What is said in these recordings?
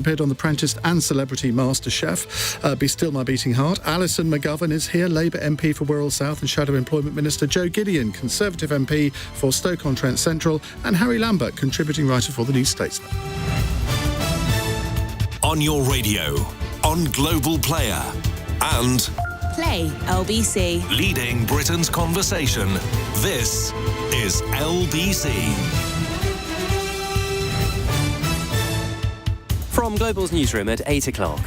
Appeared on Apprentice and Celebrity Masterchef. Be Still My Beating Heart. Alison McGovern is here, Labour MP for Wirral South and Shadow Employment Minister. Gideon, Conservative MP for Stoke-on-Trent Central. And Harry Lambert, contributing writer for the New Statesman. On your radio, on Global Player, and Play LBC. leading Britain's conversation. This is LBC. From Global's newsroom at 8 o'clock.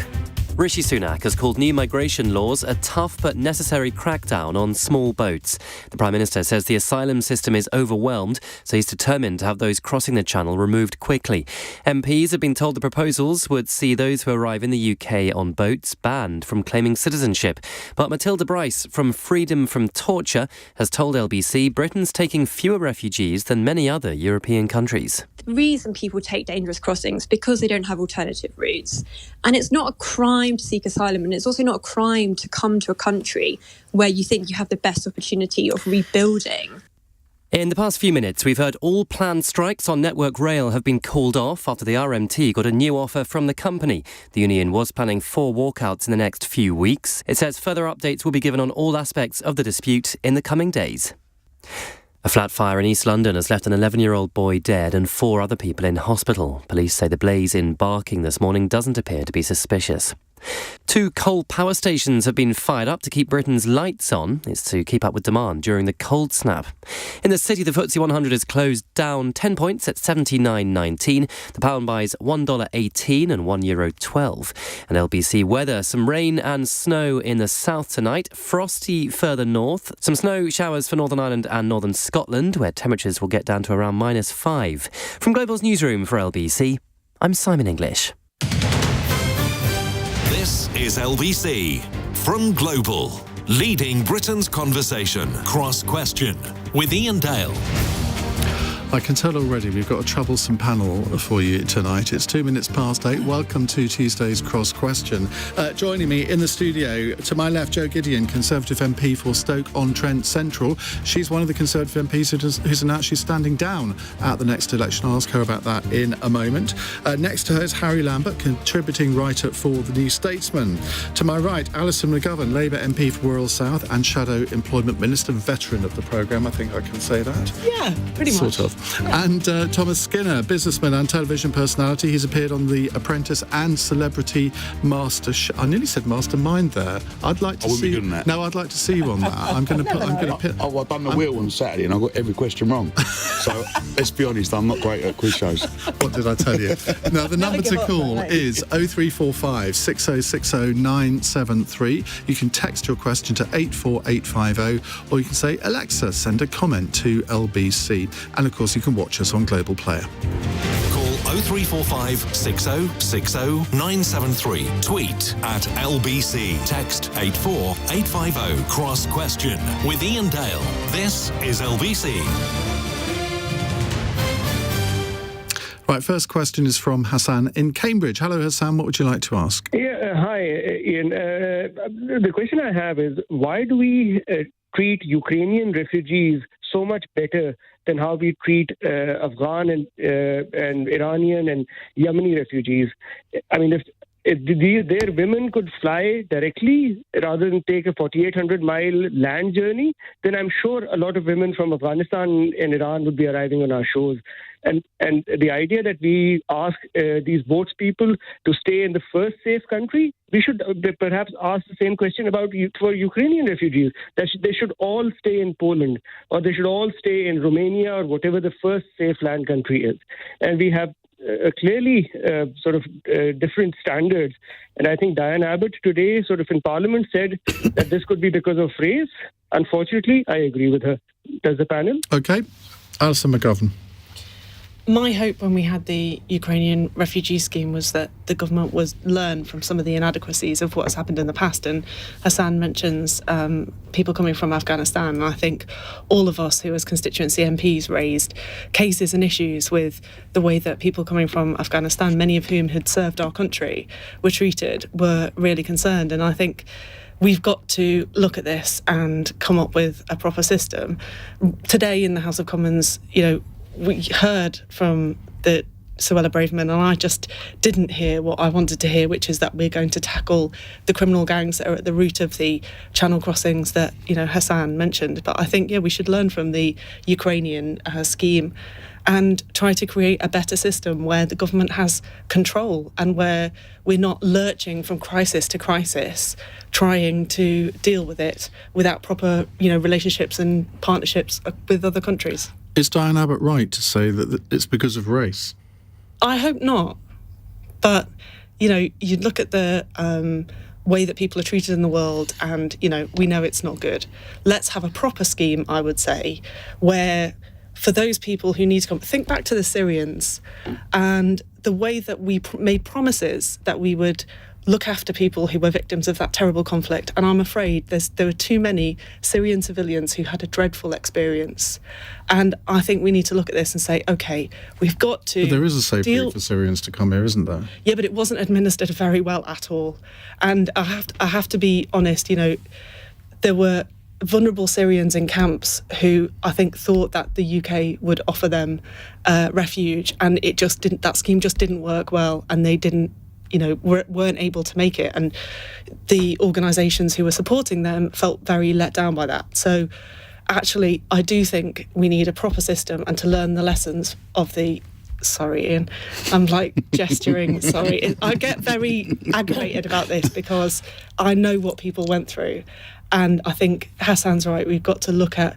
Rishi Sunak has called new migration laws a tough but necessary crackdown on small boats. The Prime Minister says the asylum system is overwhelmed, so he's determined to have those crossing the Channel removed quickly. MPs have been told the proposals would see those who arrive in the UK on boats banned from claiming citizenship. But Matilda Bryce from Freedom from Torture has told LBC Britain's taking fewer refugees than many other European countries. The reason people take dangerous crossings because they don't have alternative routes. And it's not a crime to seek asylum, and it's also not a crime to come to a country where you think you have the best opportunity of rebuilding. In the past few minutes, we've heard all planned strikes on Network Rail have been called off after the RMT got a new offer from the company. The union was planning 4 walkouts in the next few weeks. It says further updates will be given on all aspects of the dispute in the coming days. A flat fire in East London has left an 11-year-old boy dead and 4 other people in hospital. Police say the blaze in Barking this morning doesn't appear to be suspicious. 2 coal power stations have been fired up to keep Britain's lights on. It's to keep up with demand during the cold snap. In the city, the FTSE 100 has closed down 10 points at 79.19. The pound buys $1.18 and €1.12. And LBC weather, some rain and snow in the south tonight. Frosty further north. Some snow showers for Northern Ireland and northern Scotland, where temperatures will get down to around -5. From Global's newsroom for LBC, I'm Simon English. This is LBC. From Global, leading Britain's conversation. Cross Question with Iain Dale. I can tell already we've got a troublesome panel for you tonight. It's 2 minutes past 8. Welcome to Tuesday's Cross Question. Joining me in the studio, to my left, Gideon, Conservative MP for Stoke-on-Trent Central. She's one of the Conservative MPs who's actually standing down at the next election. I'll ask her about that in a moment. Next to her is Harry Lambert, contributing writer for the New Statesman. To my right, Alison McGovern, Labour MP for Wirral South and Shadow Employment Minister, veteran of the programme. I think I can say that. Yeah, pretty much. Sort of. Yeah. And Thomas Skinner, businessman and television personality. He's appeared on the Apprentice and Celebrity Masterchef. I nearly said Mastermind there. I'd like to see. No, I'd like to see you on that. I'm going to put. I've done the wheel on Saturday and I got every question wrong. So let's be honest, I'm not great at quiz shows. What did I tell you? Now the number to call is 0345 6060 973. You can text your question to 84850, or you can say, Alexa, send a comment to LBC. And of course, you can watch us on Global Player. Call 0345 6060 973. Tweet at LBC. Text 84850. Cross Question with Iain Dale. This is LBC. Right, first question is from Hassan in Cambridge. Hello, Hassan. What would you like to ask? Yeah, hi, Ian. The question I have is, why do we treat Ukrainian refugees so much better than how we treat Afghan and Iranian and Yemeni refugees? I mean, if their women could fly directly rather than take a 4,800-mile land journey, then I'm sure a lot of women from Afghanistan and Iran would be arriving on our shores. And the idea that we ask these boats people to stay in the first safe country, we should perhaps ask the same question for Ukrainian refugees. They should all stay in Poland, or they should all stay in Romania, or whatever the first safe land country is. And we have clearly different standards. And I think Diane Abbott today sort of in Parliament said that this could be because of race. Unfortunately, I agree with her. Does the panel? Okay. Alison McGovern. My hope when we had the Ukrainian refugee scheme was that the government would learn from some of the inadequacies of what has happened in the past. And Hassan mentions people coming from Afghanistan. And I think all of us who as constituency MPs raised cases and issues with the way that people coming from Afghanistan, many of whom had served our country, were treated, were really concerned. And I think we've got to look at this and come up with a proper system. Today in the House of Commons, we heard from the Suella Braverman, and I just didn't hear what I wanted to hear, which is that we're going to tackle the criminal gangs that are at the root of the channel crossings that, Hassan mentioned. But I think, we should learn from the Ukrainian scheme and try to create a better system where the government has control and where we're not lurching from crisis to crisis, trying to deal with it without proper, relationships and partnerships with other countries. Is Diane Abbott right to say that it's because of race? I hope not. But, you look at the way that people are treated in the world and, we know it's not good. Let's have a proper scheme, I would say, where for those people who need to come, think back to the Syrians and the way that we made promises that we would look after people who were victims of that terrible conflict. And I'm afraid there were too many Syrian civilians who had a dreadful experience. And I think we need to look at this and say, OK, we've got to... But there is a safe route for Syrians to come here, isn't there? Yeah, but it wasn't administered very well at all. And I have to be honest, there were vulnerable Syrians in camps who I think thought that the UK would offer them refuge, and that scheme just didn't work well, and they weren't able to make it, and the organisations who were supporting them felt very let down by that. So actually I do think we need a proper system and to learn the lessons of the... Sorry, Ian, I'm gesturing, sorry. I get very aggravated about this because I know what people went through. And I think Hassan's right. We've got to look at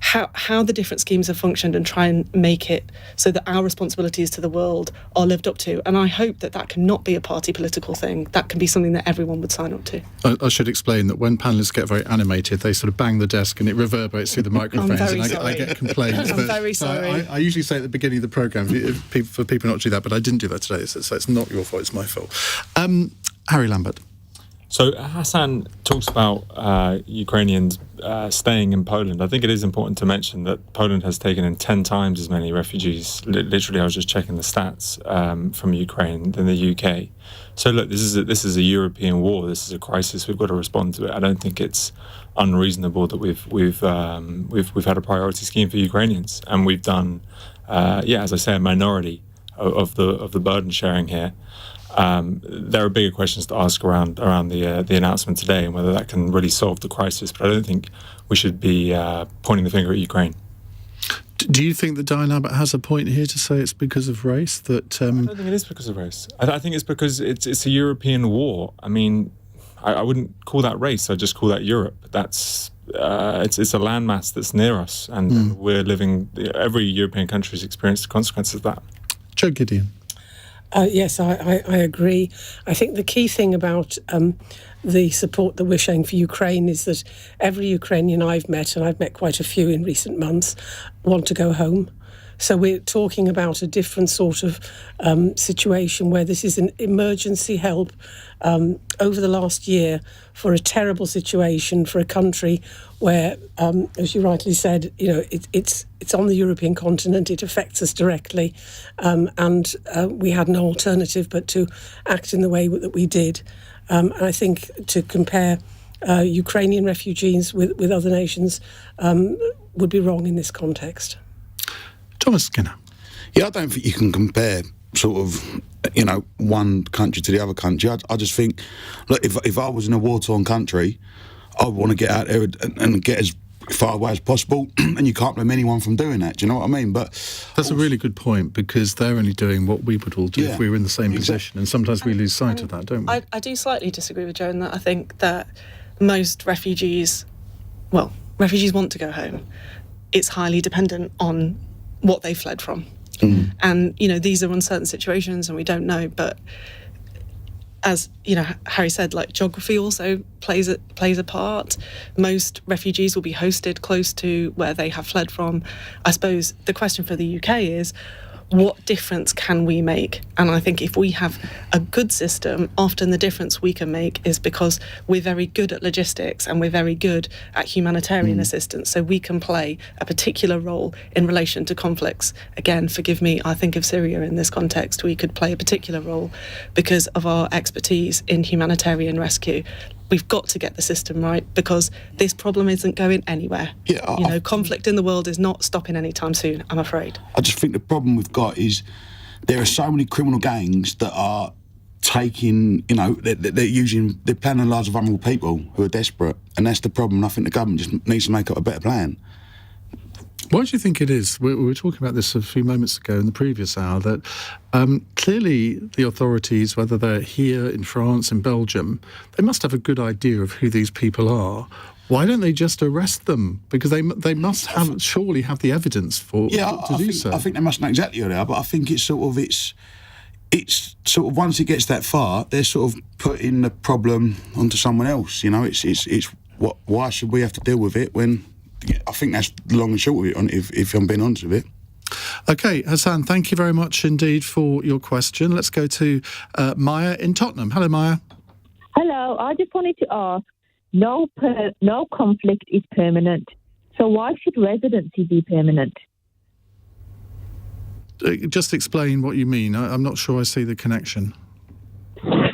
how the different schemes have functioned and try and make it so that our responsibilities to the world are lived up to. And I hope that cannot be a party political thing. That can be something that everyone would sign up to. I should explain that when panellists get very animated, they sort of bang the desk and it reverberates through the microphones. I get complaints. I'm very sorry. I usually say at the beginning of the programme for people not to do that, but I didn't do that today, so it's not your fault, it's my fault. Harry Lambert. So Hassan talks about Ukrainians staying in Poland. I think it is important to mention that Poland has taken in 10 times as many refugees. Literally, I was just checking the stats from Ukraine than the UK. So look, this is a European war. This is a crisis. We've got to respond to it. I don't think it's unreasonable that we've had a priority scheme for Ukrainians, and we've done, as I say, a minority of the burden sharing here. There are bigger questions to ask around the announcement today and whether that can really solve the crisis, but I don't think we should be pointing the finger at Ukraine. Do you think that Diane Abbott has a point here to say it's because of race? That I don't think it is because of race. I think it's because it's a European war. I mean, I wouldn't call that race. I'd just call that Europe. That's it's a landmass that's near us, and we're living. Every European country has experienced the consequences of that. Joe Gideon. Yes, I agree. I think the key thing about the support that we're showing for Ukraine is that every Ukrainian I've met, and I've met quite a few in recent months, want to go home. So we're talking about a different sort of situation where this is an emergency help over the last year for a terrible situation for a country where, as you rightly said, it's on the European continent, it affects us directly, and we had no alternative but to act in the way that we did. And I think to compare Ukrainian refugees with other nations would be wrong in this context. Thomas Skinner. Yeah, I don't think you can compare sort of, one country to the other country. I just think, look, if I was in a war-torn country, I would want to get out there and get as far away as possible, and you can't blame anyone from doing that. Do you know what I mean? But that's a really good point, because they're only doing what we would all do if we were in the same position, and sometimes we lose sight of that, don't we? I do slightly disagree with Joe in that I think that most refugees want to go home. It's highly dependent on what they fled from. And, these are uncertain situations and we don't know, but as, Harry said, geography also plays a part. Most refugees will be hosted close to where they have fled from. I suppose the question for the UK is, what difference can we make? And I think if we have a good system, often the difference we can make is because we're very good at logistics and we're very good at humanitarian assistance. So we can play a particular role in relation to conflicts. Again, forgive me, I think of Syria in this context. We could play a particular role because of our expertise in humanitarian rescue. We've got to get the system right because this problem isn't going anywhere. Yeah, conflict in the world is not stopping anytime soon, I'm afraid. I just think the problem we've got is there are so many criminal gangs that are taking, you know, they're planning lives of vulnerable people who are desperate, and that's the problem. And I think the government just needs to make up a better plan. Why do you think it is? We were talking about this a few moments ago in the previous hour, that clearly the authorities, whether they're here in France, in Belgium, they must have a good idea of who these people are. Why don't they just arrest them? Because they must surely have the evidence to do so. I think they must know exactly who they are, but I think it's sort of once it gets that far, they're sort of putting the problem onto someone else. You know, why should we have to deal with it when? I think that's the long and short of it, if I'm being honest with it. OK, Hassan, thank you very much indeed for your question. Let's go to Maya in Tottenham. Hello, Maya. Hello, I just wanted to ask, no conflict is permanent, so why should residency be permanent? Just explain what you mean. I'm not sure I see the connection.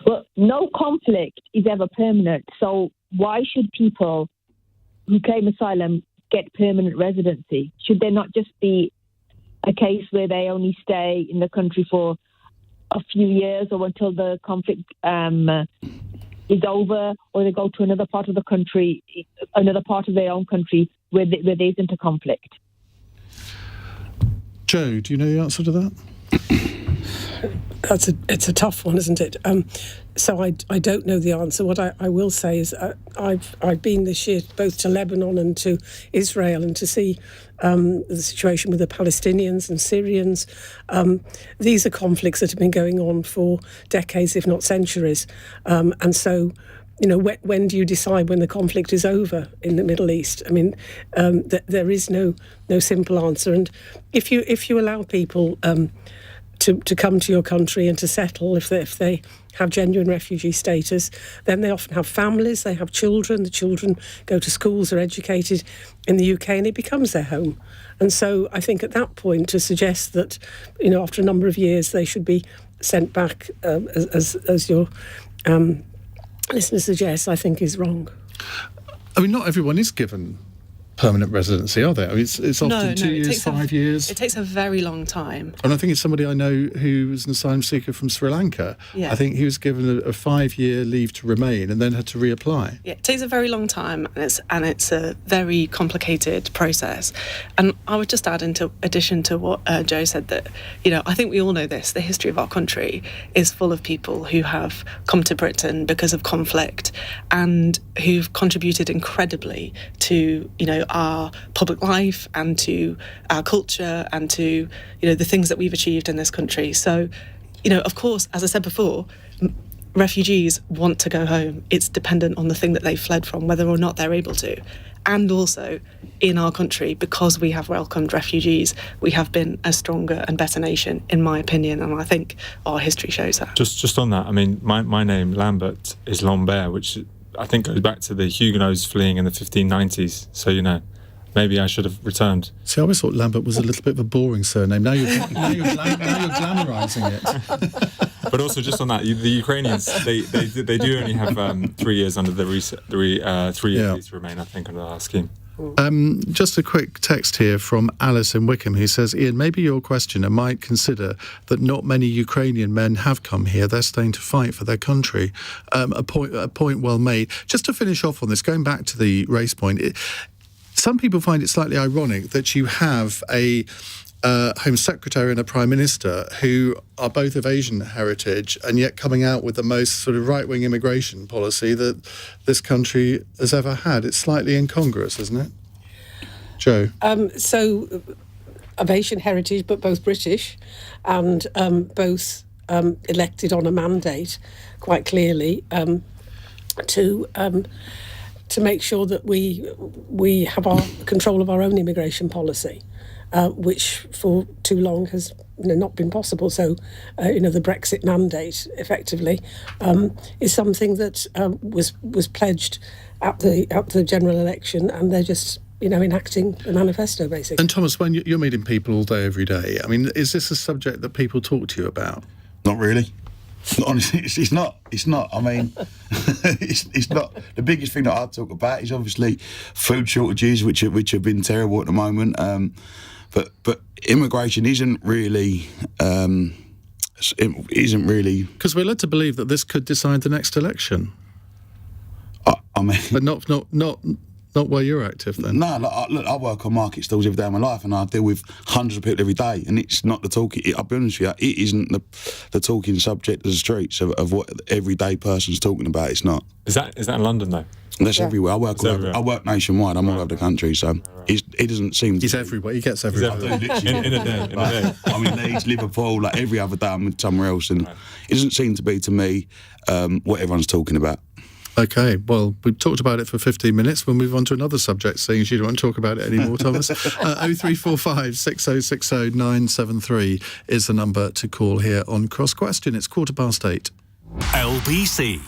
Well, no conflict is ever permanent, so why should people who claim asylum get permanent residency? Should there not just be a case where they only stay in the country for a few years or until the conflict is over, or they go to another part of the country, another part of their own country where there isn't a conflict? Joe, do you know the answer to that? It's a tough one, isn't it? So I don't know the answer. What I will say is I've been this year both to Lebanon and to Israel, and to see the situation with the Palestinians and Syrians. These are conflicts that have been going on for decades, if not centuries. And so, you know, when do you decide when the conflict is over in the Middle East? I mean, there is no simple answer. And if you allow people to come to your country and to settle, if they have genuine refugee status, then they often have families, they have children, the children go to schools, are educated in the UK, and it becomes their home. And so I think at that point, to suggest that, you know, after a number of years they should be sent back, as your listener suggests, I think is wrong. I mean, not everyone is given permanent residency, are there? I mean, it's often 2 years, 5 years. It takes a very long time. And I think it's somebody I know who was an asylum seeker from Sri Lanka. Yeah. I think he was given a 5-year leave to remain and then had to reapply. Yeah, it takes a very long time, and it's a very complicated process. And I would just add, in addition to what Joe said, that, you know, I think we all know this, the history of our country is full of people who have come to Britain because of conflict and who've contributed incredibly to, you know, our public life and to our culture and to, you know, the things that we've achieved in this country. So, you know, of course, as I said before, refugees want to go home. It's dependent on the thing that they fled from, whether or not they're able to. And also, in our country, because we have welcomed refugees, we have been a stronger and better nation, in my opinion, and I think our history shows that. Just on that, I mean, my name, Lambert, is Lambert, which I think goes back to the Huguenots fleeing in the 1590s. So, you know, maybe I should have returned. See, I always thought Lambert was a little bit of a boring surname. Now you're glamorising it. But also, just on that, the Ukrainians, they do only have 3 years under the 3 year leave to remain, I think, under our scheme. Just a quick text here from Alison Wickham, who says, Iain, maybe your questioner might consider that not many Ukrainian men have come here. They're staying to fight for their country. A point well made. Just to finish off on this, going back to the race point, some people find it slightly ironic that you have a Home Secretary and a Prime Minister who are both of Asian heritage and yet coming out with the most sort of right-wing immigration policy that this country has ever had. It's slightly incongruous, isn't it? Joe? So, of Asian heritage, but both British, and both elected on a mandate, quite clearly, to make sure that we have our control of our own immigration policy. Which for too long has not been possible. So, the Brexit mandate, effectively, is something that was pledged at the general election, and they're just enacting the manifesto, basically. And Thomas, when you're meeting people all day, every day, I mean, is this a subject that people talk to you about? Not really. Honestly, it's not. I mean, it's not. The biggest thing that I talk about is obviously food shortages, which have been terrible at the moment. But immigration isn't really it isn't really. Because we're led to believe that this could decide the next election. I mean, but not where you're active then. No, look, I work on market stalls every day of my life, and I deal with hundreds of people every day, and it's not the talking. I'll be honest with you, it isn't the talking subject of the streets of what everyday person's talking about. It's not. Is that in London though? That's everywhere. I work nationwide. I'm all over the country, so it doesn't seem. He's everywhere. He gets everywhere. In a day. I'm in Leeds, Liverpool, like every other day I'm somewhere else, and it doesn't seem to be to me what everyone's talking about. Okay, well, we've talked about it for 15 minutes. We'll move on to another subject, seeing as you don't want to talk about it anymore, Thomas. 0345 6060 973 is the number to call here on Cross Question. It's 8:15. LBC.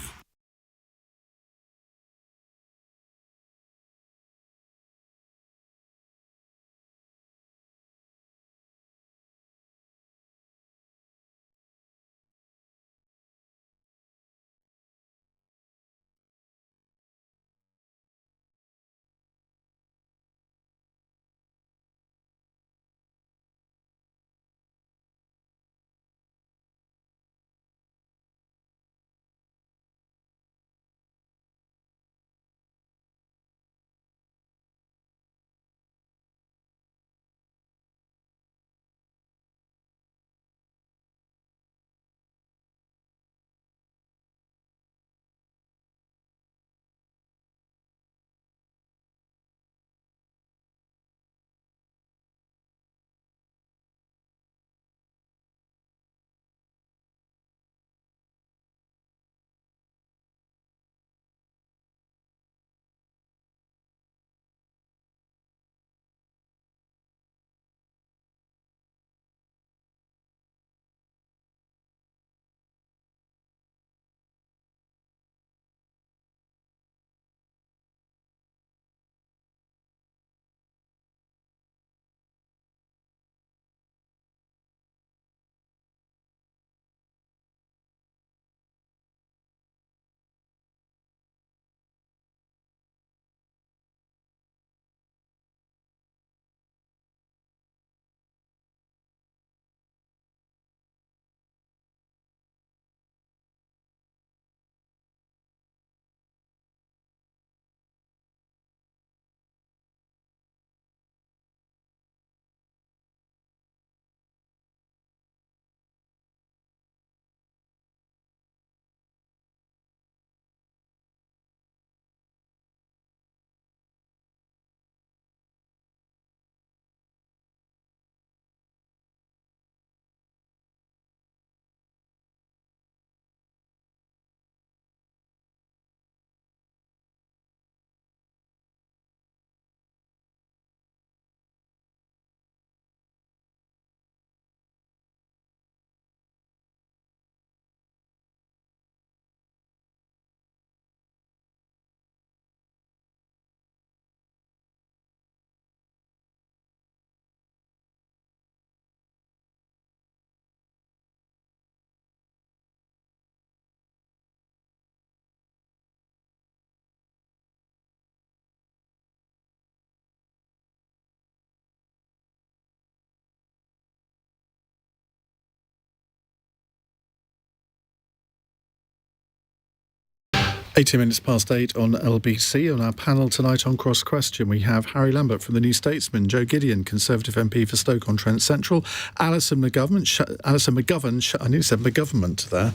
(8:18) on LBC. On our panel tonight on Cross Question, we have Harry Lambert from the New Statesman, Joe Gideon, Conservative MP for Stoke-on-Trent Central, Alison McGovern, I nearly said McGovernment there,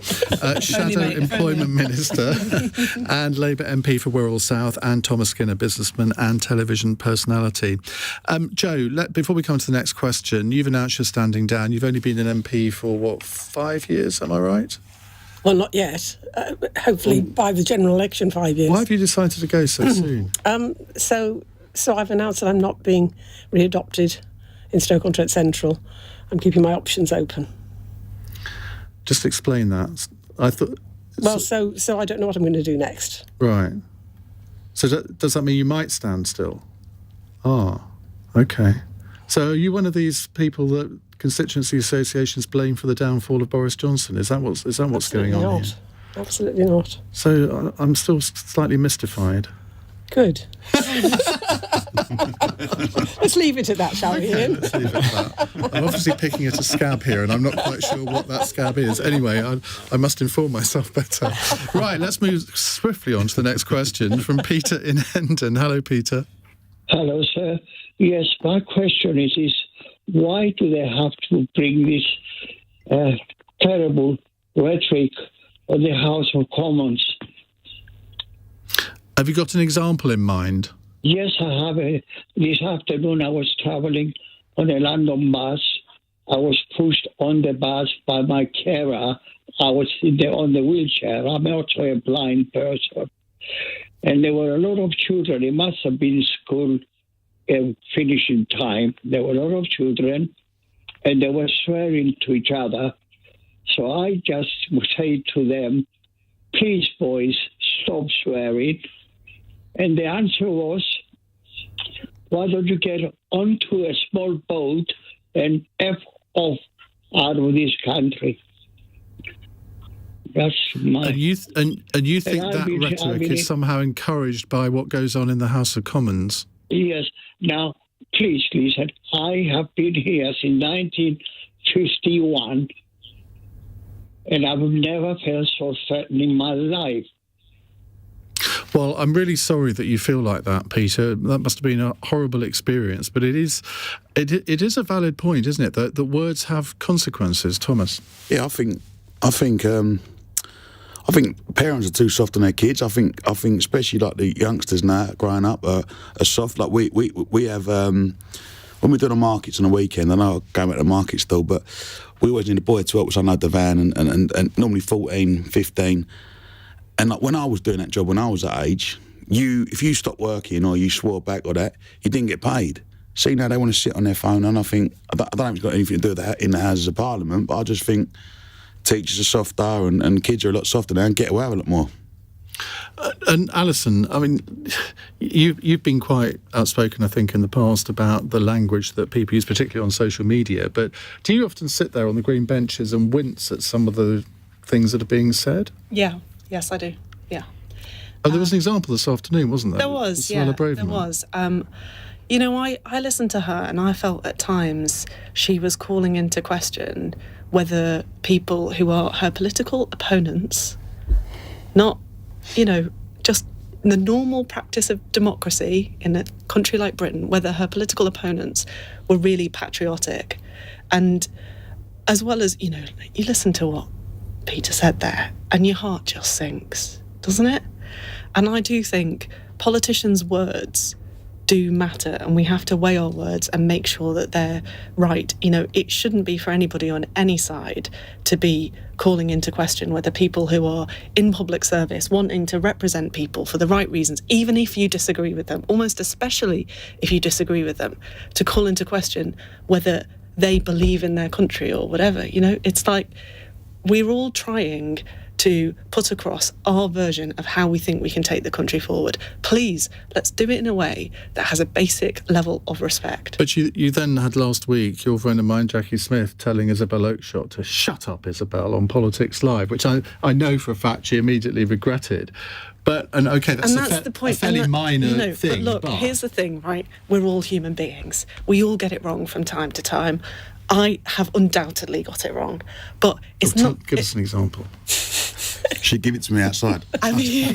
Shadow Employment Minister, and Labour MP for Wirral South, and Thomas Skinner, businessman and television personality. Joe, before we come to the next question, you've announced you're standing down. You've only been an MP for, 5 years, am I right? Well, not yet. Hopefully by the general election, 5 years. Why have you decided to go so soon? So I've announced that I'm not being readopted in Stoke-on-Trent Central. I'm keeping my options open. Just explain that. I thought. Well, so I don't know what I'm going to do next. Right. So does that mean you might stand still? Ah, okay. So are you one of these people that constituency associations blame for the downfall of Boris Johnson? Is that what's going on here? Absolutely not. So I'm still slightly mystified. Good. Let's leave it at that, shall we, Ian? Let's leave it at that. I'm obviously picking at a scab here, and I'm not quite sure what that scab is. Anyway, I must inform myself better. Right, let's move swiftly on to the next question from Peter in Hendon. Hello, Peter. Hello, sir. Yes, my question is why do they have to bring this terrible rhetoric on the House of Commons? Have you got an example in mind? Yes, I have. This afternoon I was travelling on a London bus. I was pushed on the bus by my carer. I was on the wheelchair. I'm also a blind person. And there were a lot of children. It must have been school finishing time. There were a lot of children, and they were swearing to each other. So I just say to them, please, boys, stop swearing. And the answer was, why don't you get onto a small boat and F off out of this country? That's my... And you think that rhetoric is somehow encouraged by what goes on in the House of Commons? Yes. Now, please listen. I have been here since 1951, and I've never felt so threatened in my life. Well, I'm really sorry that you feel like that, Peter. That must have been a horrible experience, but it is a valid point, isn't it? That words have consequences. Thomas. Yeah, I think parents are too soft on their kids. I think especially like the youngsters now growing up are soft. Like we have when we do the markets on the weekend. I know I go at the market still, but we always need a boy to help us unload the van, and normally 14, 15. And like when I was doing that job when I was that age, if you stopped working or you swore back or that, you didn't get paid. See, now they want to sit on their phone, and I think I don't think it's got anything to do with that in the Houses of Parliament, but I just think teachers are softer and kids are a lot softer now and get away with a lot more. And Alison, I mean, you've been quite outspoken, I think, in the past about the language that people use, particularly on social media. But do you often sit there on the green benches and wince at some of the things that are being said? Yeah. Yes, I do. Yeah. Oh, there was an example this afternoon, wasn't there? There was, yeah. There was. You know, I listened to her, and I felt at times she was calling into question whether people who are her political opponents, not, just the normal practice of democracy in a country like Britain, whether her political opponents were really patriotic. And as well as, you listen to what Peter said there, and your heart just sinks, doesn't it? And I do think politicians' words do matter, and we have to weigh our words and make sure that they're right. It shouldn't be for anybody on any side to be calling into question whether people who are in public service, wanting to represent people for the right reasons, even if you disagree with them, almost especially if you disagree with them, to call into question whether they believe in their country or whatever. It's like we're all trying to put across our version of how we think we can take the country forward. Please, let's do it in a way that has a basic level of respect. But you then had last week your friend of mine, Jackie Smith, telling Isabel Oakeshott to shut up, Isabel, on Politics Live, which I know for a fact she immediately regretted. That's the point. A fairly minor thing. But look, here's the thing, right? We're all human beings. We all get it wrong from time to time. I have undoubtedly got it wrong, but it's not... Give us an example. She'd give it to me outside. I mean,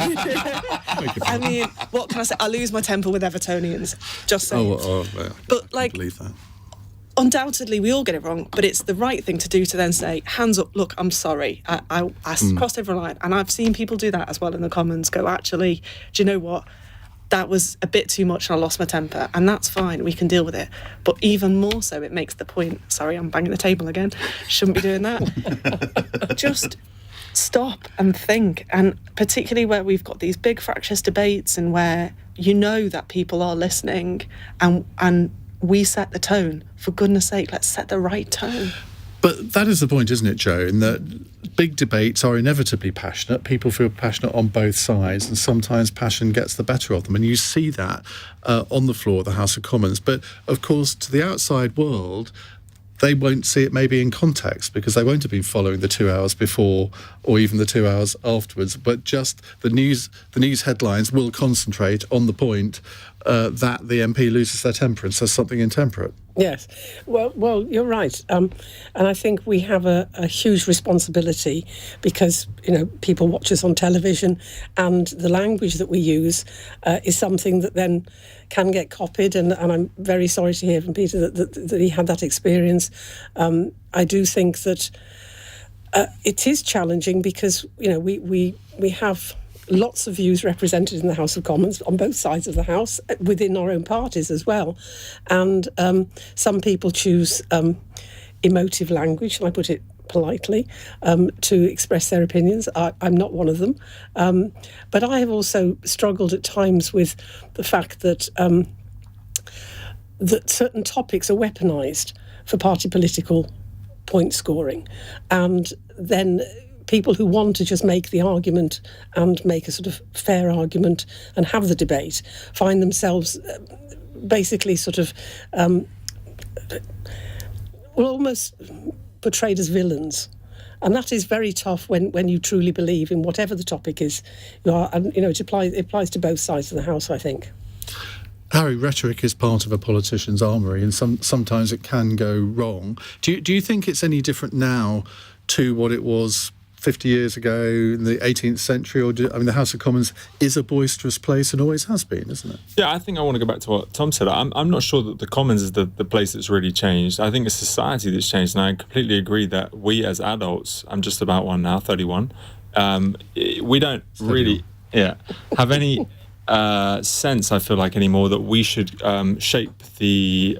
what can I say? I lose my temper with Evertonians, just saying. Yeah. But, I believe that. Undoubtedly, we all get it wrong, but it's the right thing to do to then say, hands up, look, I'm sorry. I crossed over a line, and I've seen people do that as well in the Commons, go, actually, do you know what? That was a bit too much and I lost my temper, and that's fine, we can deal with it. But even more so, it makes the point, sorry, I'm banging the table again, shouldn't be doing that. Just stop and think, and particularly where we've got these big fractious debates and where that people are listening and we set the tone. For goodness sake, let's set the right tone. But that is the point, isn't it, Joe, in that big debates are inevitably passionate. People feel passionate on both sides, and sometimes passion gets the better of them. And you see that on the floor of the House of Commons. But, of course, to the outside world, they won't see it maybe in context because they won't have been following the 2 hours before or even the 2 hours afterwards, but just the news headlines will concentrate on the point that the MP loses their temper and says something intemperate. Yes, well, you're right, and I think we have a huge responsibility because people watch us on television, and the language that we use is something that then can get copied. And I'm very sorry to hear from Peter that he had that experience. I do think that it is challenging because we have lots of views represented in the House of Commons on both sides of the House, within our own parties as well. And some people choose emotive language, and I put it politely, to express their opinions. I'm not one of them. But I have also struggled at times with the fact that that certain topics are weaponised for party political point scoring. And then people who want to just make the argument and make a sort of fair argument and have the debate find themselves basically sort of almost portrayed as villains. And that is very tough when you truly believe in whatever the topic is. And it applies to both sides of the House, I think. Harry, rhetoric is part of a politician's armoury, and sometimes it can go wrong. Do you think it's any different now to what it was 50 years ago in the 18th century? Or the House of Commons is a boisterous place and always has been, isn't it? Yeah, I think I want to go back to what Tom said. I'm not sure that the Commons is the place that's really changed. I think it's society that's changed, and I completely agree that we as adults, I'm just about one now, 31, we don't really have any sense, I feel like, anymore that we should shape the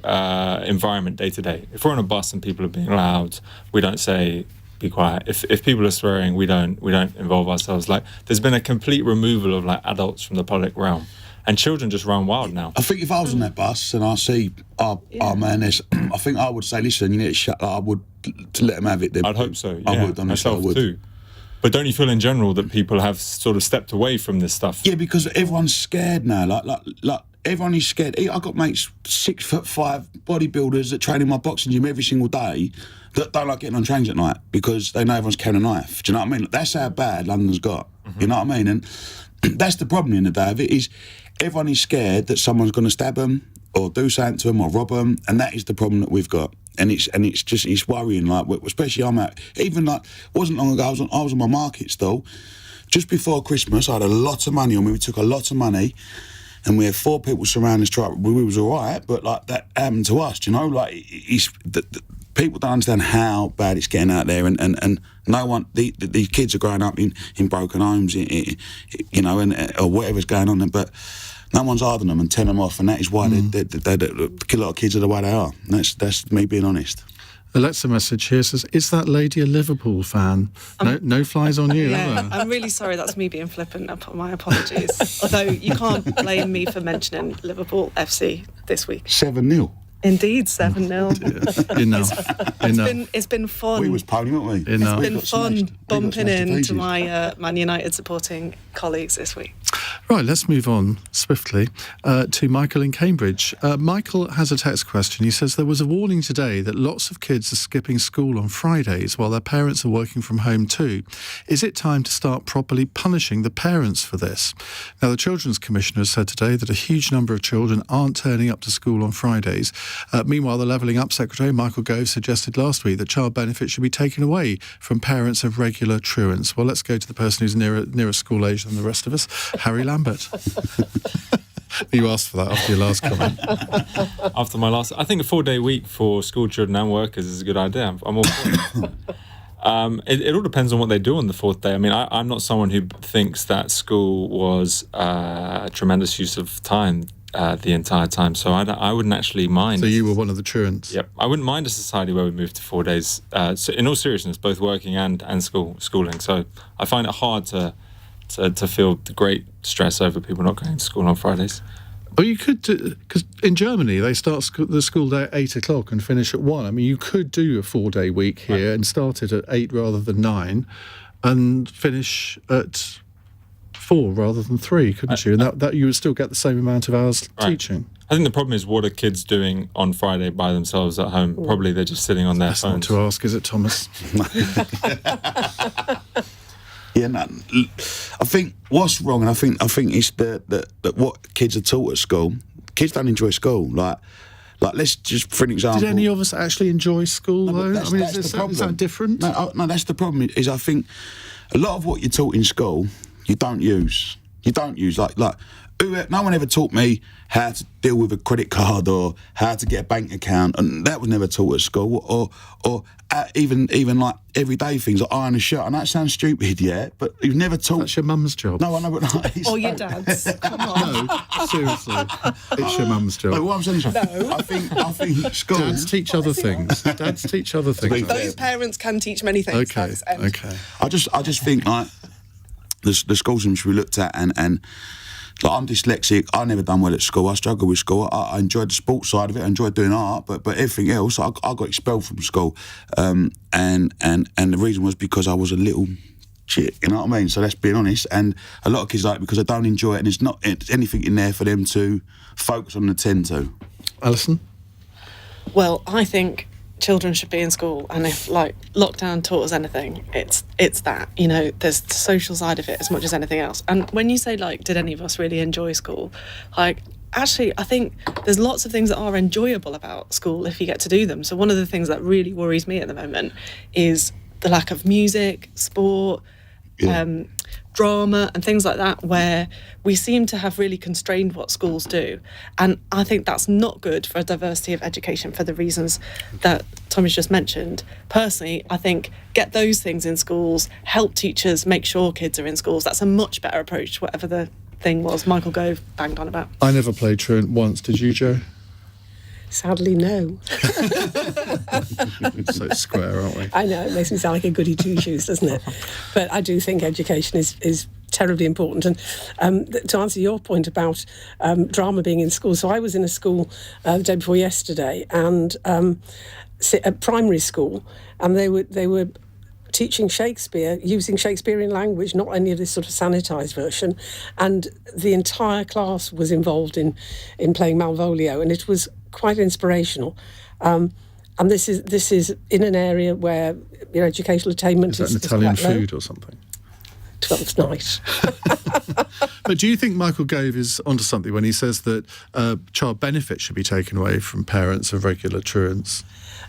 environment day to day. If we're on a bus and people are being loud, we don't say, be quiet. If people are swearing, we don't involve ourselves. Like, there's been a complete removal of like adults from the public realm, and children just run wild now. I think if I was on that bus and I see our man, I think I would say, listen, you need to shut up. I would to let them have it. I'd hope so. I would, honestly, myself I would too. But don't you feel in general that people have sort of stepped away from this stuff? Yeah, because everyone's scared now. Like everyone is scared. I've got mates 6'5" bodybuilders that train in my boxing gym every single day that don't like getting on trains at night because they know everyone's carrying a knife. Do you know what I mean? That's how bad London's got. Mm-hmm. You know what I mean? And that's the problem in the day of it, is everyone is scared that someone's going to stab them or do something to them or rob them, and that is the problem that we've got. And it's worrying. Like, especially I'm out. Even like, it wasn't long ago. I was on my market stall just before Christmas. I had a lot of money on me. We took a lot of money, and we had 4 people surrounding us. We was all right, but like that happened to us. Do you know? Like, people don't understand how bad it's getting out there, and no one. These kids are growing up in broken homes, or whatever's going on there, but no one's hard on them and telling them off, and that is why they a lot of kids are the way they are. And that's me being honest. Alexa message here says, is that lady a Liverpool fan? No flies on you, yeah, I'm really sorry, that's me being flippant. My apologies. Although you can't blame me for mentioning Liverpool FC this week. 7-0. Indeed, 7-0. Enough. It's been fun. We was pony, weren't we? Enough. It's been fun bumping into my Man United supporting colleagues this week. Right, let's move on swiftly to Michael in Cambridge. Michael has a text question. He says, there was a warning today that lots of kids are skipping school on Fridays while their parents are working from home too. Is it time to start properly punishing the parents for this? Now, the Children's Commissioner has said today that a huge number of children aren't turning up to school on Fridays. Meanwhile, the Levelling Up Secretary, Michael Gove, suggested last week that child benefits should be taken away from parents of regular truants. Well, let's go to the person who's nearer school age than the rest of us, Harry Lambert. You asked for that after your last comment. After my last, I think a 4-day week for school children and workers is a good idea. I'm all for it. It all depends on what they do on the 4th day. I mean, I'm not someone who thinks that school was a tremendous use of time the entire time, so I wouldn't actually mind. So you were one of the truants? Yep. I wouldn't mind a society where we moved to 4 days, so in all seriousness, both working and schooling. So I find it hard to feel the great stress over people not going to school on Fridays. Well, you could, because in Germany they start the school day at 8 o'clock and finish at 1. I mean, you could do a 4-day week here, right, and start it at 8 rather than 9 and finish at 4 rather than 3, couldn't you? And that you would still get the same amount of hours teaching. I think the problem is, what are kids doing on Friday by themselves at home? Probably they're just sitting on their phones. That's not to ask, is it, Thomas? Yeah, no, I think what's wrong, and I think it's that what kids are taught at school. Kids don't enjoy school. Like let's just, for an example. Did any of us actually enjoy school, though? That's the problem. Is that different? No, that's the problem. Is I think a lot of what you're taught in school, you don't use. No one ever taught me how to deal with a credit card or how to get a bank account, and that was never taught at school. Or even like everyday things like iron a shirt. I know it sounds stupid, yeah, but you've never taught. That's your mum's job. No, I know, but or your dad's. Come on. No, seriously, it's your mum's job. No, what I'm saying is, No. I think school. Dads teach other things. Those parents can teach many things. Okay. I just think like the schools which we looked at and. Like, I'm dyslexic. I never done well at school. I struggled with school. I enjoyed the sports side of it. I enjoyed doing art, but everything else, I got expelled from school. And the reason was because I was a little shit. You know what I mean? So let's be honest. And a lot of kids like it because they don't enjoy it, and there's not anything in there for them to focus on and attend to. Alison? Well, I think children should be in school, and if like lockdown taught us anything, it's that, you know, there's the social side of it as much as anything else. And when you say like, did any of us really enjoy school, like actually I think there's lots of things that are enjoyable about school if you get to do them. So one of the things that really worries me at the moment is the lack of music, sport, drama and things like that, where we seem to have really constrained what schools do. And I think that's not good for a diversity of education for the reasons that Tommy's just mentioned. Personally, I think get those things in schools, help teachers make sure kids are in schools. That's a much better approach to whatever the thing was Michael Gove banged on about. I never played truant once. Did you, Joe? Sadly, no. So square, aren't we? I know, it makes me sound like a goody two-shoes, doesn't it? But I do think education is terribly important. And to answer your point about drama being in school, so I was in a school the day before yesterday, and at primary school, and they were teaching Shakespeare using Shakespearean language, not any of this sort of sanitised version, and the entire class was involved in playing Malvolio, and it was quite inspirational. And this is in an area where educational attainment is an Italian quite low. food or something? 12th night. But do you think Michael Gove is onto something when he says that child benefit should be taken away from parents of regular truants?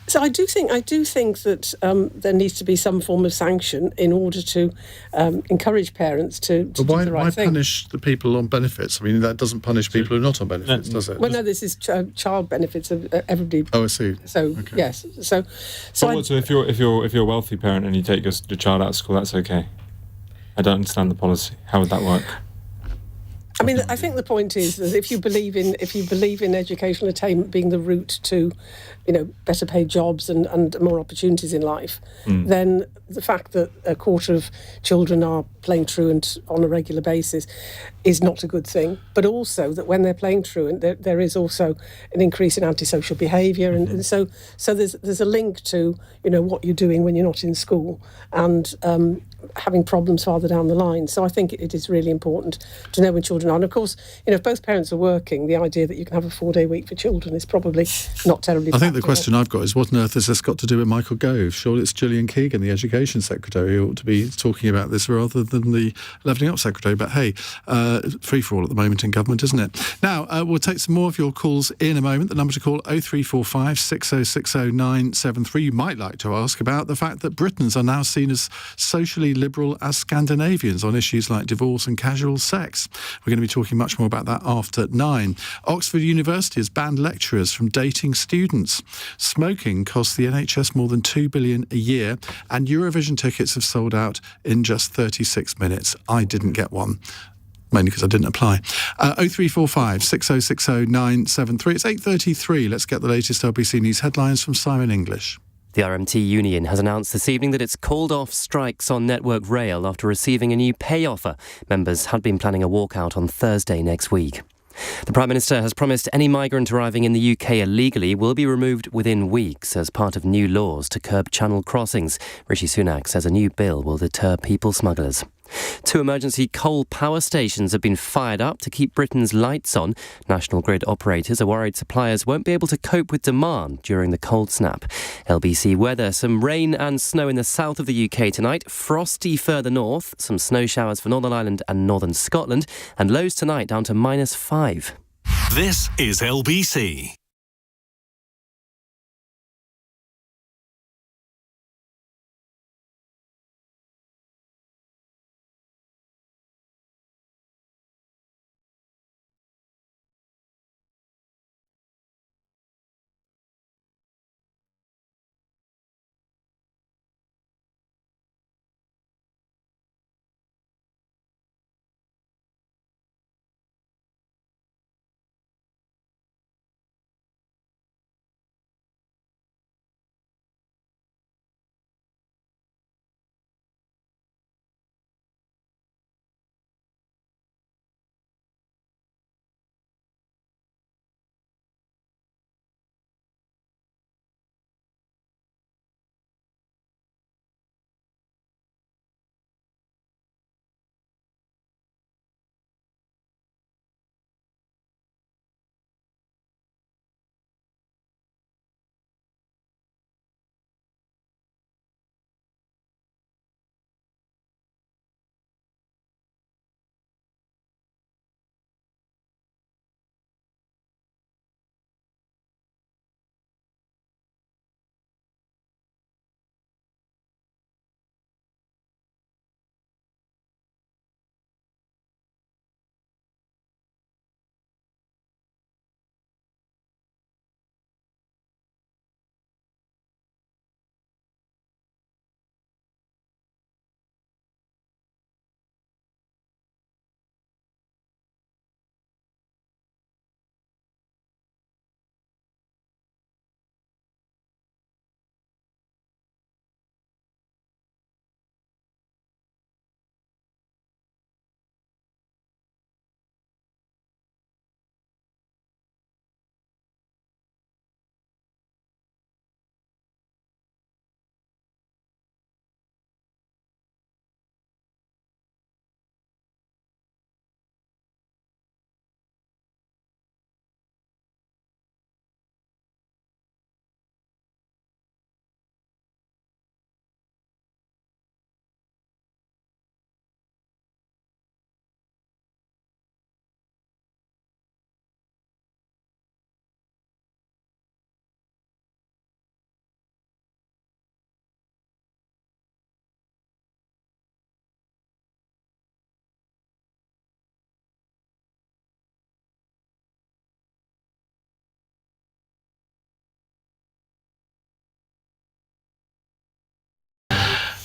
So I do think that there needs to be some form of sanction in order to encourage parents to do the right thing. Why punish the people on benefits? I mean, that doesn't punish people who are not on benefits, does it? Well, no, this is child benefits of everybody. Oh, I see. So okay. Yes, so if you're a wealthy parent and you take your child out of school, that's okay. I don't understand the policy. How would that work? I mean, I think the point is that if you believe in educational attainment being the route to, better paid jobs and more opportunities in life, then the fact that a quarter of children are playing truant on a regular basis is not a good thing. But also that when they're playing truant, there is also an increase in antisocial behaviour, and so there's a link to what you're doing when you're not in school and having problems farther down the line. So I think it is really important to know when children are. And of course, if both parents are working, the idea that you can have a 4-day week for children is probably not terribly. I think the question I've got is, what on earth has this got to do with Michael Gove? Surely it's Gillian Keegan, the Education Secretary, who ought to be talking about this rather than the Levelling Up Secretary. But hey, free for all at the moment in government, isn't it? Now, we'll take some more of your calls in a moment. The number to call 0345 6060 973. You might like to ask about the fact that Britons are now seen as socially liberal as Scandinavians on issues like divorce and casual sex. We're going to be talking much more about that after 9. Oxford University has banned lecturers from dating students. Smoking costs the NHS more than $2 billion a year, and Eurovision tickets have sold out in just 36 minutes. I didn't get one, mainly because I didn't apply. 0345 6060 973. It's 8:33. Let's get the latest LBC News headlines from Simon English. The RMT union has announced this evening that it's called off strikes on Network Rail after receiving a new pay offer. Members had been planning a walkout on Thursday next week. The Prime Minister has promised any migrant arriving in the UK illegally will be removed within weeks as part of new laws to curb channel crossings. Rishi Sunak says a new bill will deter people smugglers. 2 emergency coal power stations have been fired up to keep Britain's lights on. National Grid operators are worried suppliers won't be able to cope with demand during the cold snap. LBC weather: some rain and snow in the south of the UK tonight, frosty further north, some snow showers for Northern Ireland and northern Scotland, and lows tonight down to -5. This is LBC.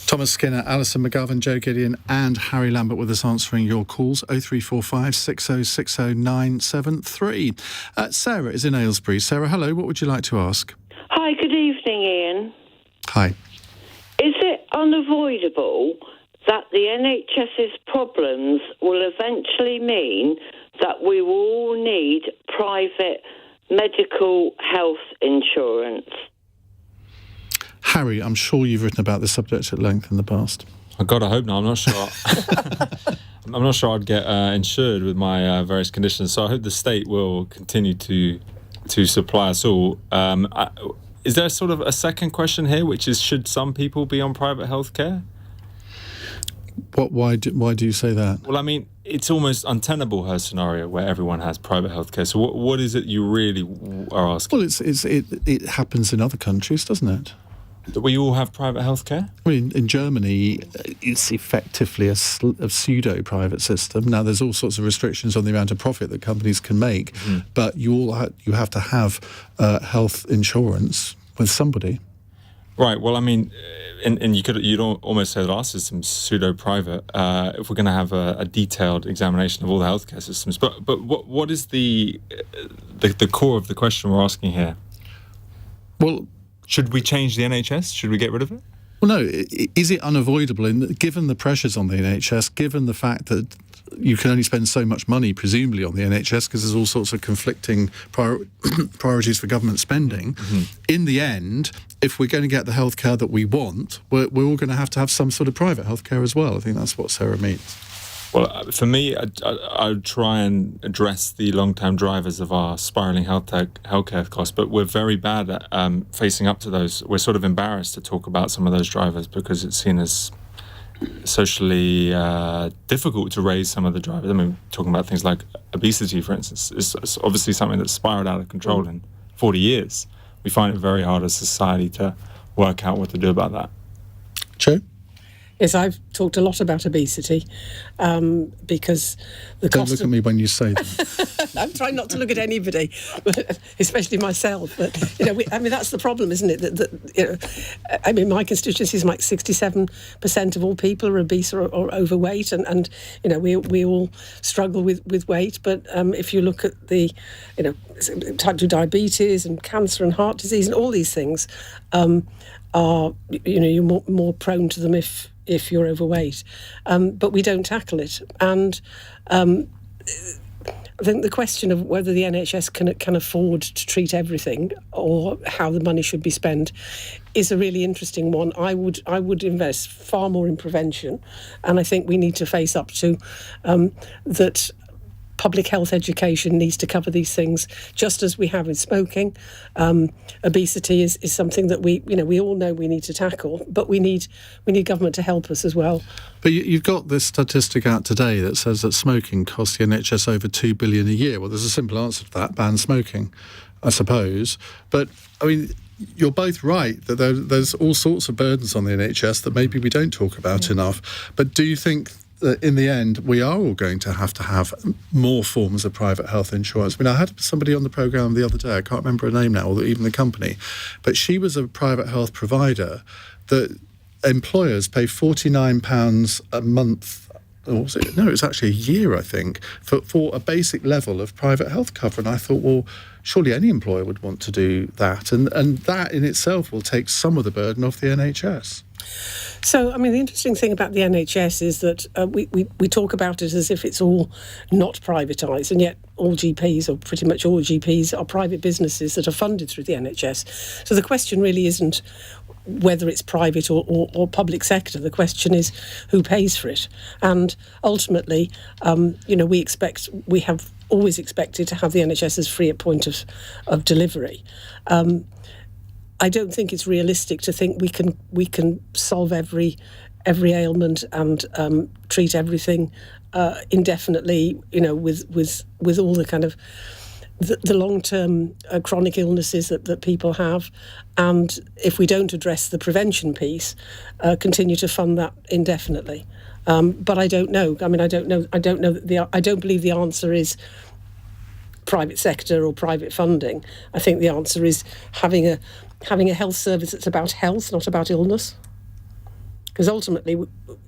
Thomas Skinner, Alison, McGovern, Joe Gideon and Harry Lambert with us answering your calls. 0345 6060 973. Sarah is in Aylesbury. Sarah, hello. What would you like to ask? Hi, good evening, Ian. Hi. Is it unavoidable that the NHS's problems will eventually mean that we will all need private medical health insurance? Harry, I'm sure you've written about this subject at length in the past. God, I hope not. I'm not sure. I'm not sure I'd get insured with my various conditions. So I hope the state will continue to supply us all. Is there sort of a second question here, which is, should some people be on private healthcare? Why do you say that? Well, I mean, it's almost untenable, her scenario where everyone has private healthcare. So what is it you really are asking? Well, it happens in other countries, doesn't it? That we all have private healthcare? I mean, in Germany, it's effectively a pseudo-private system. Now, there's all sorts of restrictions on the amount of profit that companies can make, but you have to have health insurance with somebody. Right. Well, I mean, and you'd almost say that our system's pseudo-private if we're going to have a detailed examination of all the healthcare systems. But what is the core of the question we're asking here? Well, should we change the NHS? Should we get rid of it? Well, no. Is it unavoidable, given the pressures on the NHS, given the fact that you can only spend so much money, presumably, on the NHS because there's all sorts of conflicting priorities for government spending. Mm-hmm. In the end, if we're going to get the healthcare that we want, we're all going to have some sort of private healthcare as well. I think that's what Sarah means. Well, for me, I would try and address the long-term drivers of our spiralling healthcare costs, but we're very bad at facing up to those. We're sort of embarrassed to talk about some of those drivers because it's seen as socially difficult to raise some of the drivers. I mean, talking about things like obesity, for instance, is obviously something that's spiraled out of control in 40 years. We find it very hard as a society to work out what to do about that. Joe? Yes, I've talked a lot about obesity because the Don't cost look at me when you say that. I'm trying not to look at anybody, especially myself. But that's the problem, isn't it? My constituency is like 67% of all people are obese or overweight, and we all struggle with weight. But if you look at the type 2 diabetes and cancer and heart disease and all these things, you're more prone to them if you're overweight, but we don't tackle it. And I think the question of whether the NHS can afford to treat everything or how the money should be spent is a really interesting one. I would invest far more in prevention, and I think we need to face up to that. Public health education needs to cover these things, just as we have with smoking. Obesity is something that we all know we need to tackle, but we need government to help us as well. But you've got this statistic out today that says that smoking costs the NHS over $2 billion a year. Well, there's a simple answer to that: ban smoking, I suppose. But I mean, you're both right that there's all sorts of burdens on the NHS that maybe we don't talk about enough. But do you think that in the end we are all going to have more forms of private health insurance? I mean, I had somebody on the programme the other day, I can't remember her name now, or even the company, but she was a private health provider that employers pay £49 a month, or was it? No, it was actually a year, I think, for a basic level of private health cover. And I thought, well, surely any employer would want to do that. And that in itself will take some of the burden off the NHS. So, I mean, the interesting thing about the NHS is that we talk about it as if it's all not privatised, and yet all GPs, or pretty much all GPs, are private businesses that are funded through the NHS. So the question really isn't whether it's private or public sector. The question is who pays for it. And ultimately, we have always expected to have the NHS as free at point of delivery. I don't think it's realistic to think we can solve every ailment and treat everything indefinitely. With all the kind of the long-term chronic illnesses that people have, and if we don't address the prevention piece, continue to fund that indefinitely. But I don't know. I mean, I don't know. I don't believe the answer is private sector or private funding. I think the answer is having a health service that's about health, not about illness. Because ultimately,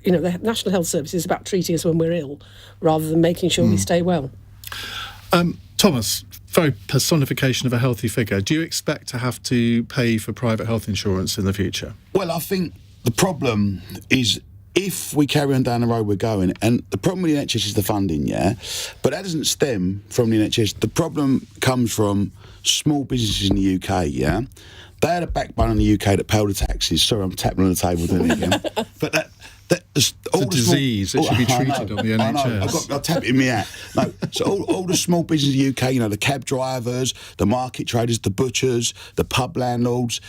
the National Health Service is about treating us when we're ill, rather than making sure we stay well. Thomas, very personification of a healthy figure. Do you expect to have to pay for private health insurance in the future? Well, I think the problem is if we carry on down the road we're going, and the problem with the NHS is the funding, yeah? But that doesn't stem from the NHS. The problem comes from small businesses in the UK, yeah? They had a backbone in the UK that paid the taxes. Sorry, I'm tapping on the table doing it again. But it's a disease. It should be treated on the NHS. I know. I'll tap it in me out. No, so all the small businesses in the UK, the cab drivers, the market traders, the butchers, the pub landlords,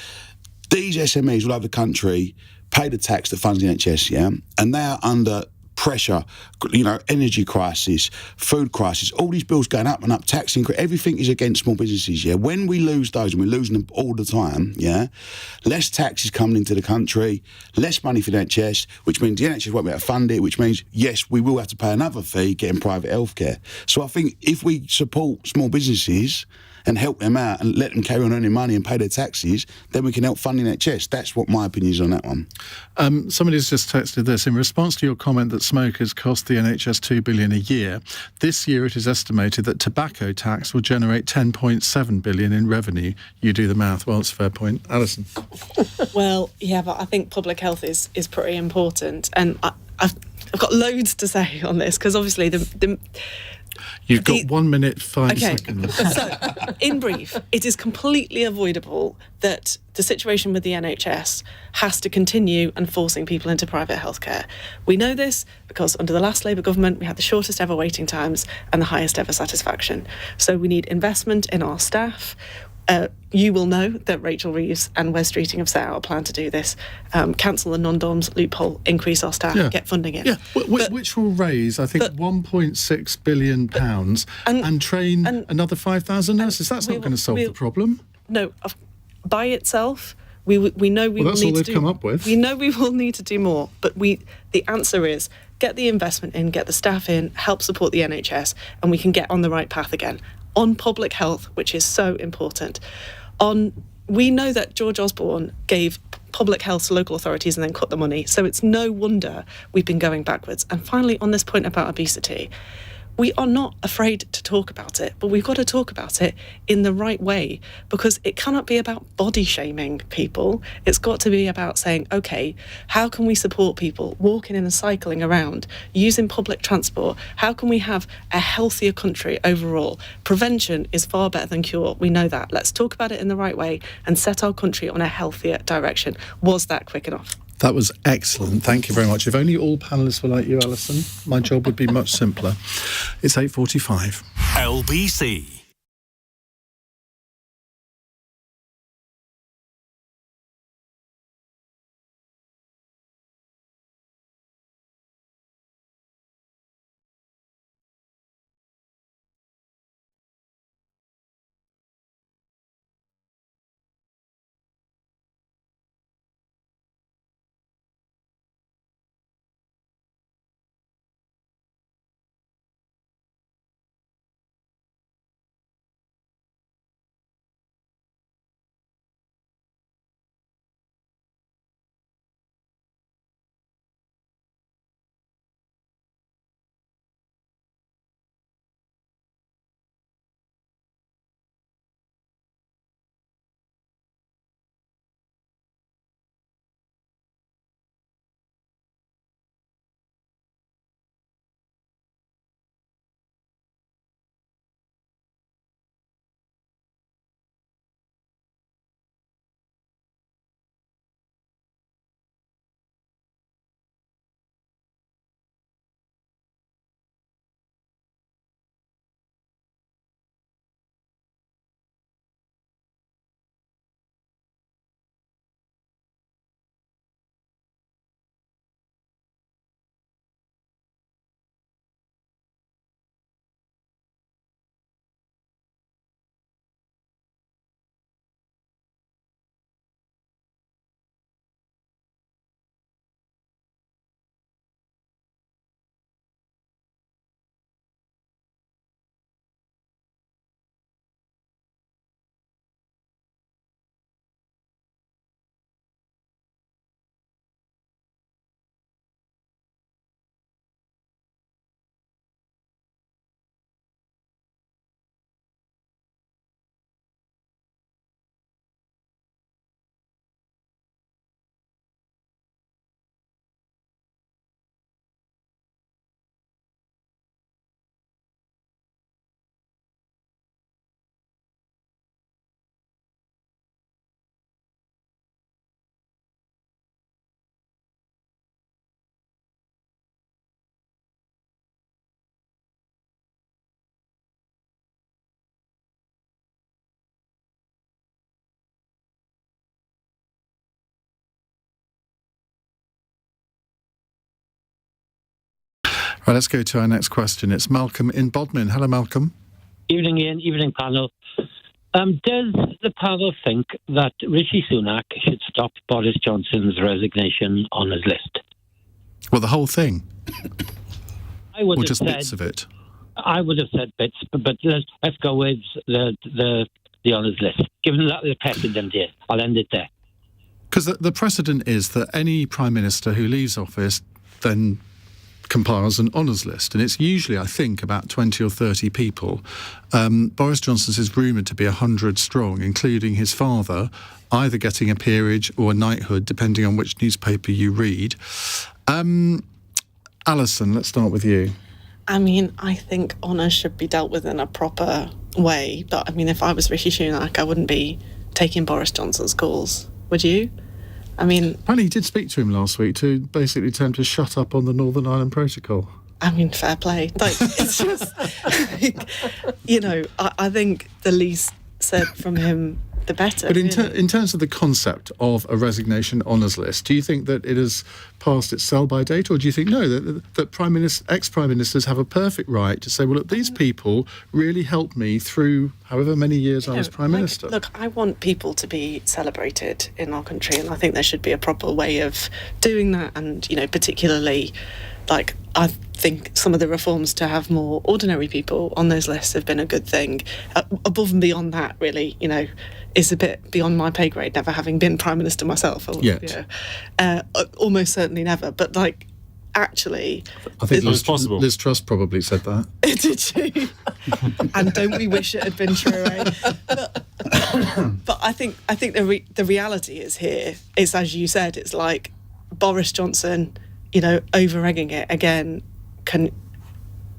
these SMEs all over the country pay the tax that funds the NHS, yeah? And they are under pressure, energy crisis, food crisis, all these bills going up and up, tax increase, everything is against small businesses, yeah? When we lose those, and we're losing them all the time, yeah? Less taxes coming into the country, less money for the NHS, which means the NHS won't be able to fund it, which means, yes, we will have to pay another fee getting private healthcare. So I think if we support small businesses and help them out and let them carry on earning money and pay their taxes, then we can help fund the NHS. That's what my opinion is on that one. Somebody's just texted this. In response to your comment that smokers cost the NHS $2 billion a year, this year it is estimated that tobacco tax will generate $10.7 billion in revenue. You do the math. Well, it's a fair point. Alison? Well, yeah, but I think public health is pretty important. And I've got loads to say on this because obviously You've got 1 minute, 5 seconds. So, in brief, it is completely avoidable that the situation with the NHS has to continue and forcing people into private healthcare. We know this because under the last Labour government, we had the shortest ever waiting times and the highest ever satisfaction. So we need investment in our staff. You will know that Rachel Reeves and Wes Streeting have set out a plan to do this. Cancel the non-DOMS loophole, increase our staff, get funding in. Yeah, which will raise, I think, £1.6 billion and train another 5,000 nurses. That's not going to solve the problem. No, by itself, we know we will that's need all to they've do. Come up with. We know we will need to do more, but the answer is get the investment in, get the staff in, help support the NHS, and we can get on the right path again. On public health, which is so important. We know that George Osborne gave public health to local authorities and then cut the money, so it's no wonder we've been going backwards. And finally, on this point about obesity, we are not afraid to talk about it, but we've got to talk about it in the right way because it cannot be about body shaming people. It's got to be about saying, okay, how can we support people walking and cycling around, using public transport? How can we have a healthier country overall? Prevention is far better than cure. We know that. Let's talk about it in the right way and set our country on a healthier direction. Was that quick enough? That was excellent. Thank you very much. If only all panellists were like you, Alison, my job would be much simpler. It's 8:45. LBC. Right, let's go to our next question. It's Malcolm in Bodmin. Hello, Malcolm. Evening, Ian. Evening, panel. Does the panel think that Rishi Sunak should stop Boris Johnson's resignation on his list? Well, the whole thing? I would or have just said, bits of it? I would have said bits, but let's go with the on his list. Given that the precedent here, I'll end it there. Because the precedent is that any Prime Minister who leaves office then compiles an honours list, and it's usually, I think, about 20 or 30 people. Boris Johnson's is rumoured to be 100 strong, including his father, either getting a peerage or a knighthood, depending on which newspaper you read. And Alison, let's start with you. I mean, I think honour should be dealt with in a proper way. But I mean, if I was Rishi Sunak, I wouldn't be taking Boris Johnson's calls. Would you? I mean... Apparently he did speak to him last week to basically tell him to shut up on the Northern Ireland Protocol. I mean, fair play. Like, it's just... you know, I think the least said from him, the better. But in terms of the concept of a resignation honours list, do you think that it has passed its sell-by date, or do you think, no, that ex-Prime Ministers have a perfect right to say, well, look, these people really helped me through however many years I was Prime Minister? Look, I want people to be celebrated in our country, and I think there should be a proper way of doing that, and, you know, particularly... Like, I think some of the reforms to have more ordinary people on those lists have been a good thing. Above and beyond that, really, you know, is a bit beyond my pay grade, never having been Prime Minister myself. Almost certainly never. But, like, actually... I think Liz Truss probably said that. Did she? And don't we wish it had been true, eh? But I think the reality is here, is, as you said, it's like Boris Johnson... you know, over-egging it again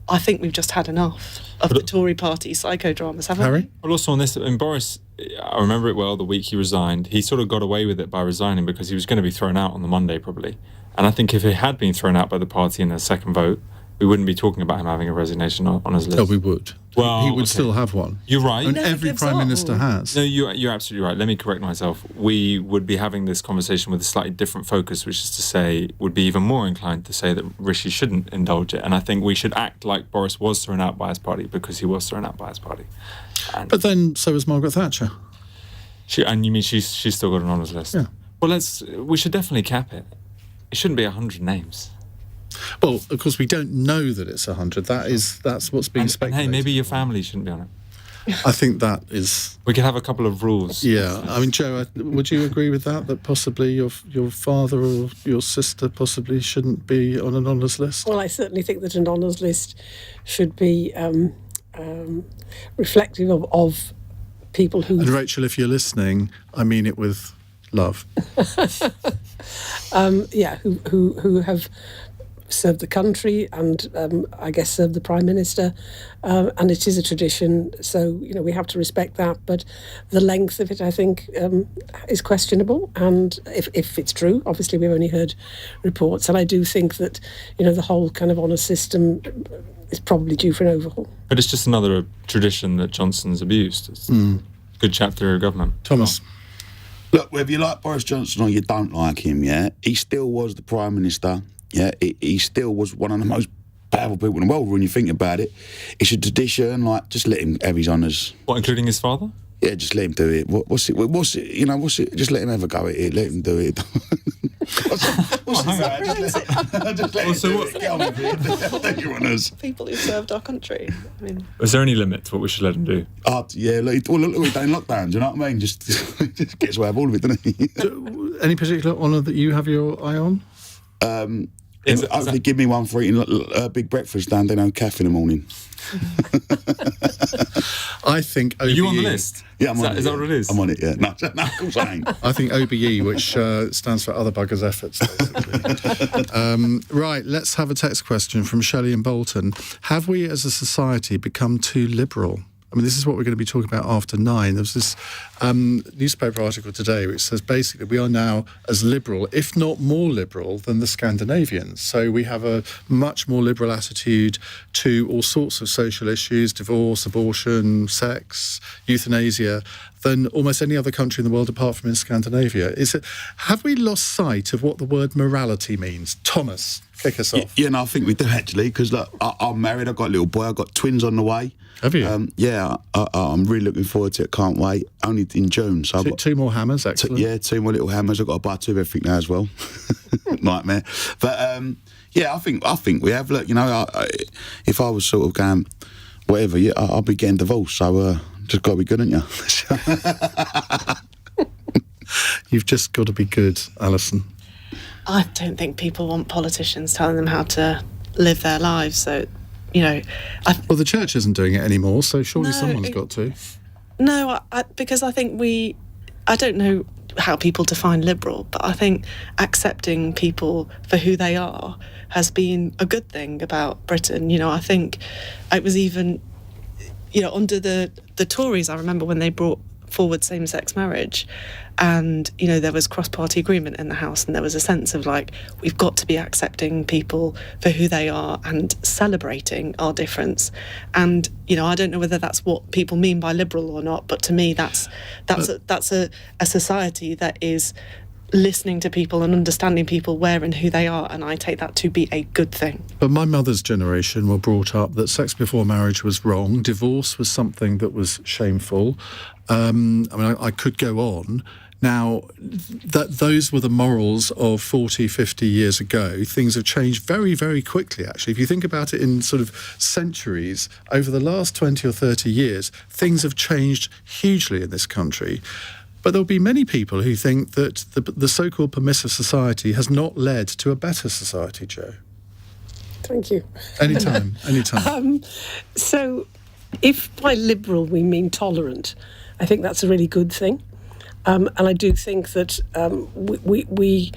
I think we've just had enough of the Tory party psychodramas, haven't we? Well, also on this, and Boris, I remember it well, the week he resigned, he sort of got away with it by resigning because he was going to be thrown out on the Monday, probably. And I think if he had been thrown out by the party in the second vote, we wouldn't be talking about him having a resignation on his list. No, we would. Well, he would still have one. You're right. And every Prime Minister has. No, you're absolutely right. Let me correct myself. We would be having this conversation with a slightly different focus, which is to say, would be even more inclined to say that Rishi shouldn't indulge it. And I think we should act like Boris was thrown out by his party because he was thrown out by his party. But then so was Margaret Thatcher. And you mean she's still got an honours list? Yeah. Well, we should definitely cap it. It shouldn't be 100 names. Well, of course, we don't know that it's 100. That's what's being speculated. And hey, maybe your family shouldn't be on it. I think that is... We could have a couple of rules. Yeah. I mean, Joe, would you agree with that? That possibly your father or your sister possibly shouldn't be on an honours list? Well, I certainly think that an honours list should be reflective of people who... And Rachel, if you're listening, I mean it with love. Who have served the country and I guess served the Prime Minister, and it is a tradition, so you know we have to respect that, but the length of it I think is questionable, and if it's true, obviously we've only heard reports, and I do think that you know the whole kind of honour system is probably due for an overhaul. But it's just another tradition that Johnson's abused. It's a good chapter of government. Thomas. Look, whether you like Boris Johnson or you don't like him, he still was the Prime Minister. Yeah, he still was one of the most powerful people in the world when you think about it. It's a tradition, like, just let him have his honours. What, including his father? Yeah, just let him do it. What's it? Just let him have a go at it. Let him do it. What's it? Just let him do it. Get on with it. Take your honours. People who served our country. I mean... Is there any limit to what we should let him do? Look, we've done lockdowns, you know what I mean? Just gets away with all of it, doesn't he? Any particular honour that you have your eye on? Hopefully give me one for eating a big breakfast and then have cafe in the morning. I think OBE... Are you on the list? Yeah, I'm on it. Is that what it is? I'm on it, yeah. No, of course I ain't. I think OBE, which stands for Other Buggers' Efforts, basically. Right, let's have a text question from Shelley in Bolton. Have we as a society become too liberal? I mean, this is what we're going to be talking about after 9. There's this newspaper article today which says basically we are now as liberal, if not more liberal, than the Scandinavians. So we have a much more liberal attitude to all sorts of social issues, divorce, abortion, sex, euthanasia, than almost any other country in the world apart from in Scandinavia. Have we lost sight of what the word morality means? Thomas, kick us off. Yeah, no, I think we do actually, because I'm married, I've got a little boy, I've got twins on the way. Have you? Yeah, I'm really looking forward to it, can't wait. Only in June. So I've got two more hammers, excellent. 2 more little hammers, I've got to buy 2 of everything now as well. Nightmare. But I think we have, look, you know, if I was sort of going, whatever, I'll be getting divorced, so just got to be good, haven't you? You've just got to be good, Alison. I don't think people want politicians telling them how to live their lives, so, you know... Well, the church isn't doing it anymore, so surely someone's got to. No, because I think I don't know how people define liberal, but I think accepting people for who they are has been a good thing about Britain. I think it was even, under the Tories, I remember when they brought forward same-sex marriage, and there was cross-party agreement in the House, and there was a sense of we've got to be accepting people for who they are and celebrating our difference. And I don't know whether that's what people mean by liberal or not, but to me that's a society that is listening to people and understanding people where and who they are, and I take that to be a good thing. But my mother's generation were brought up that sex before marriage was wrong, divorce was something that was shameful. I could go on. Now, those were the morals of 40, 50 years ago. Things have changed very, very quickly, actually. If you think about it in sort of centuries, over the last 20 or 30 years, things have changed hugely in this country. But there'll be many people who think that the so-called permissive society has not led to a better society, Jo. Thank you. Anytime. So, if by liberal we mean tolerant, I think that's a really good thing. And I do think that we,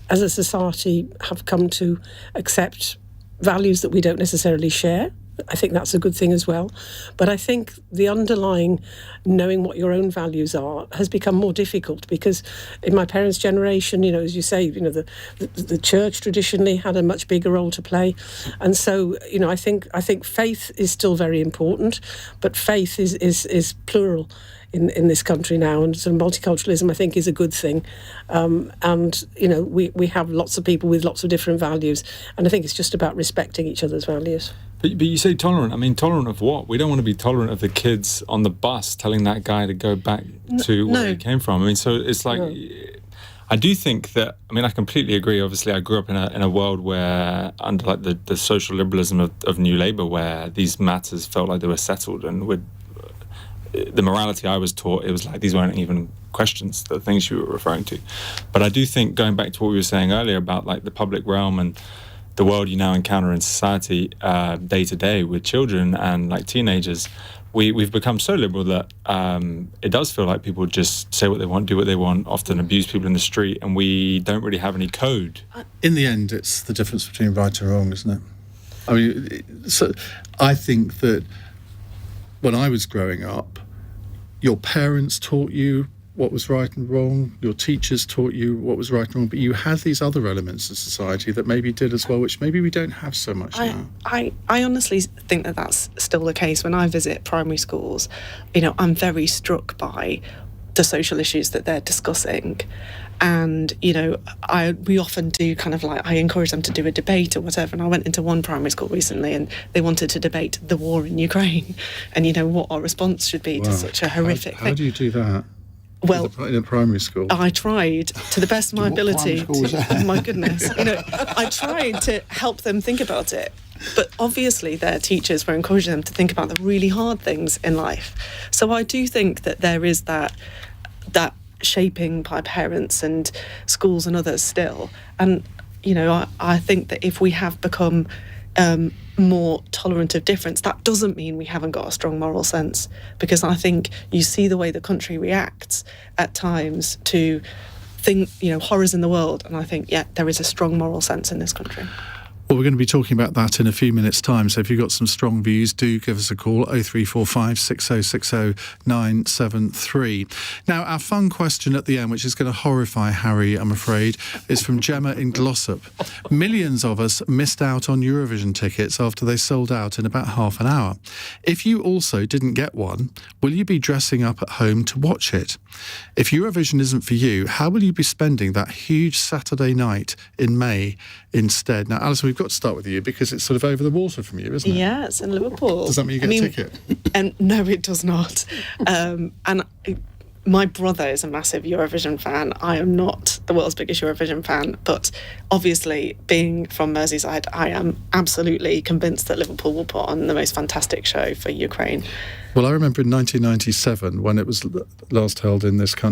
as a society, have come to accept values that we don't necessarily share. I think that's a good thing as well. But I think the underlying knowing what your own values are has become more difficult, because in my parents' generation, as you say, the church traditionally had a much bigger role to play. And so, I think faith is still very important, but faith is plural in this country now, and sort of multiculturalism, I think, is a good thing. We have lots of people with lots of different values, and I think it's just about respecting each other's values. But you say tolerant. I mean, tolerant of what? We don't want to be tolerant of the kids on the bus telling that guy to go back to where he came from. I mean, so it's like... No. I do think that, I completely agree. Obviously, I grew up in a world where, under the social liberalism of New Labour, where these matters felt like they were settled, and with the morality I was taught, it was like these weren't even questions, the things you were referring to. But I do think, going back to what we were saying earlier about the public realm and the world you now encounter in society day to day with children and teenagers, we've become so liberal that it does feel like people just say what they want, do what they want, often abuse people in the street, and we don't really have any code. In the end, it's the difference between right and wrong, isn't it? So I think that when I was growing up, your parents taught you what was right and wrong, your teachers taught you what was right and wrong, but you had these other elements of society that maybe did as well, which maybe we don't have so much now. I honestly think that that's still the case. When I visit primary schools, I'm very struck by the social issues that they're discussing. And, we often do I encourage them to do a debate or whatever. And I went into one primary school recently and they wanted to debate the war in Ukraine and, what our response should be to such a horrific thing. How do you do that? Well, in a primary school, I tried to the best of my ability. Oh my goodness! I tried to help them think about it, but obviously their teachers were encouraging them to think about the really hard things in life. So I do think that there is that shaping by parents and schools and others still. And I think that if we have become more tolerant of difference, that doesn't mean we haven't got a strong moral sense, because I think you see the way the country reacts at times to horrors in the world, and I think there is a strong moral sense in this country. Well, we're going to be talking about that in a few minutes' time, so if you've got some strong views, do give us a call, 0345 6060 973. Now, our fun question at the end, which is going to horrify Harry, I'm afraid, is from Gemma in Glossop. Millions of us missed out on Eurovision tickets after they sold out in about half an hour. If you also didn't get one, will you be dressing up at home to watch it? If Eurovision isn't for you, how will you be spending that huge Saturday night in May instead? Now, Alison, we've got to start with you because it's sort of over the water from you, isn't it? Yeah, it's in Liverpool. Does that mean you get a ticket? And no, it does not. My brother is a massive Eurovision fan. I am not the world's biggest Eurovision fan, but obviously, being from Merseyside, I am absolutely convinced that Liverpool will put on the most fantastic show for Ukraine. Well, I remember in 1997, when it was last held in this country,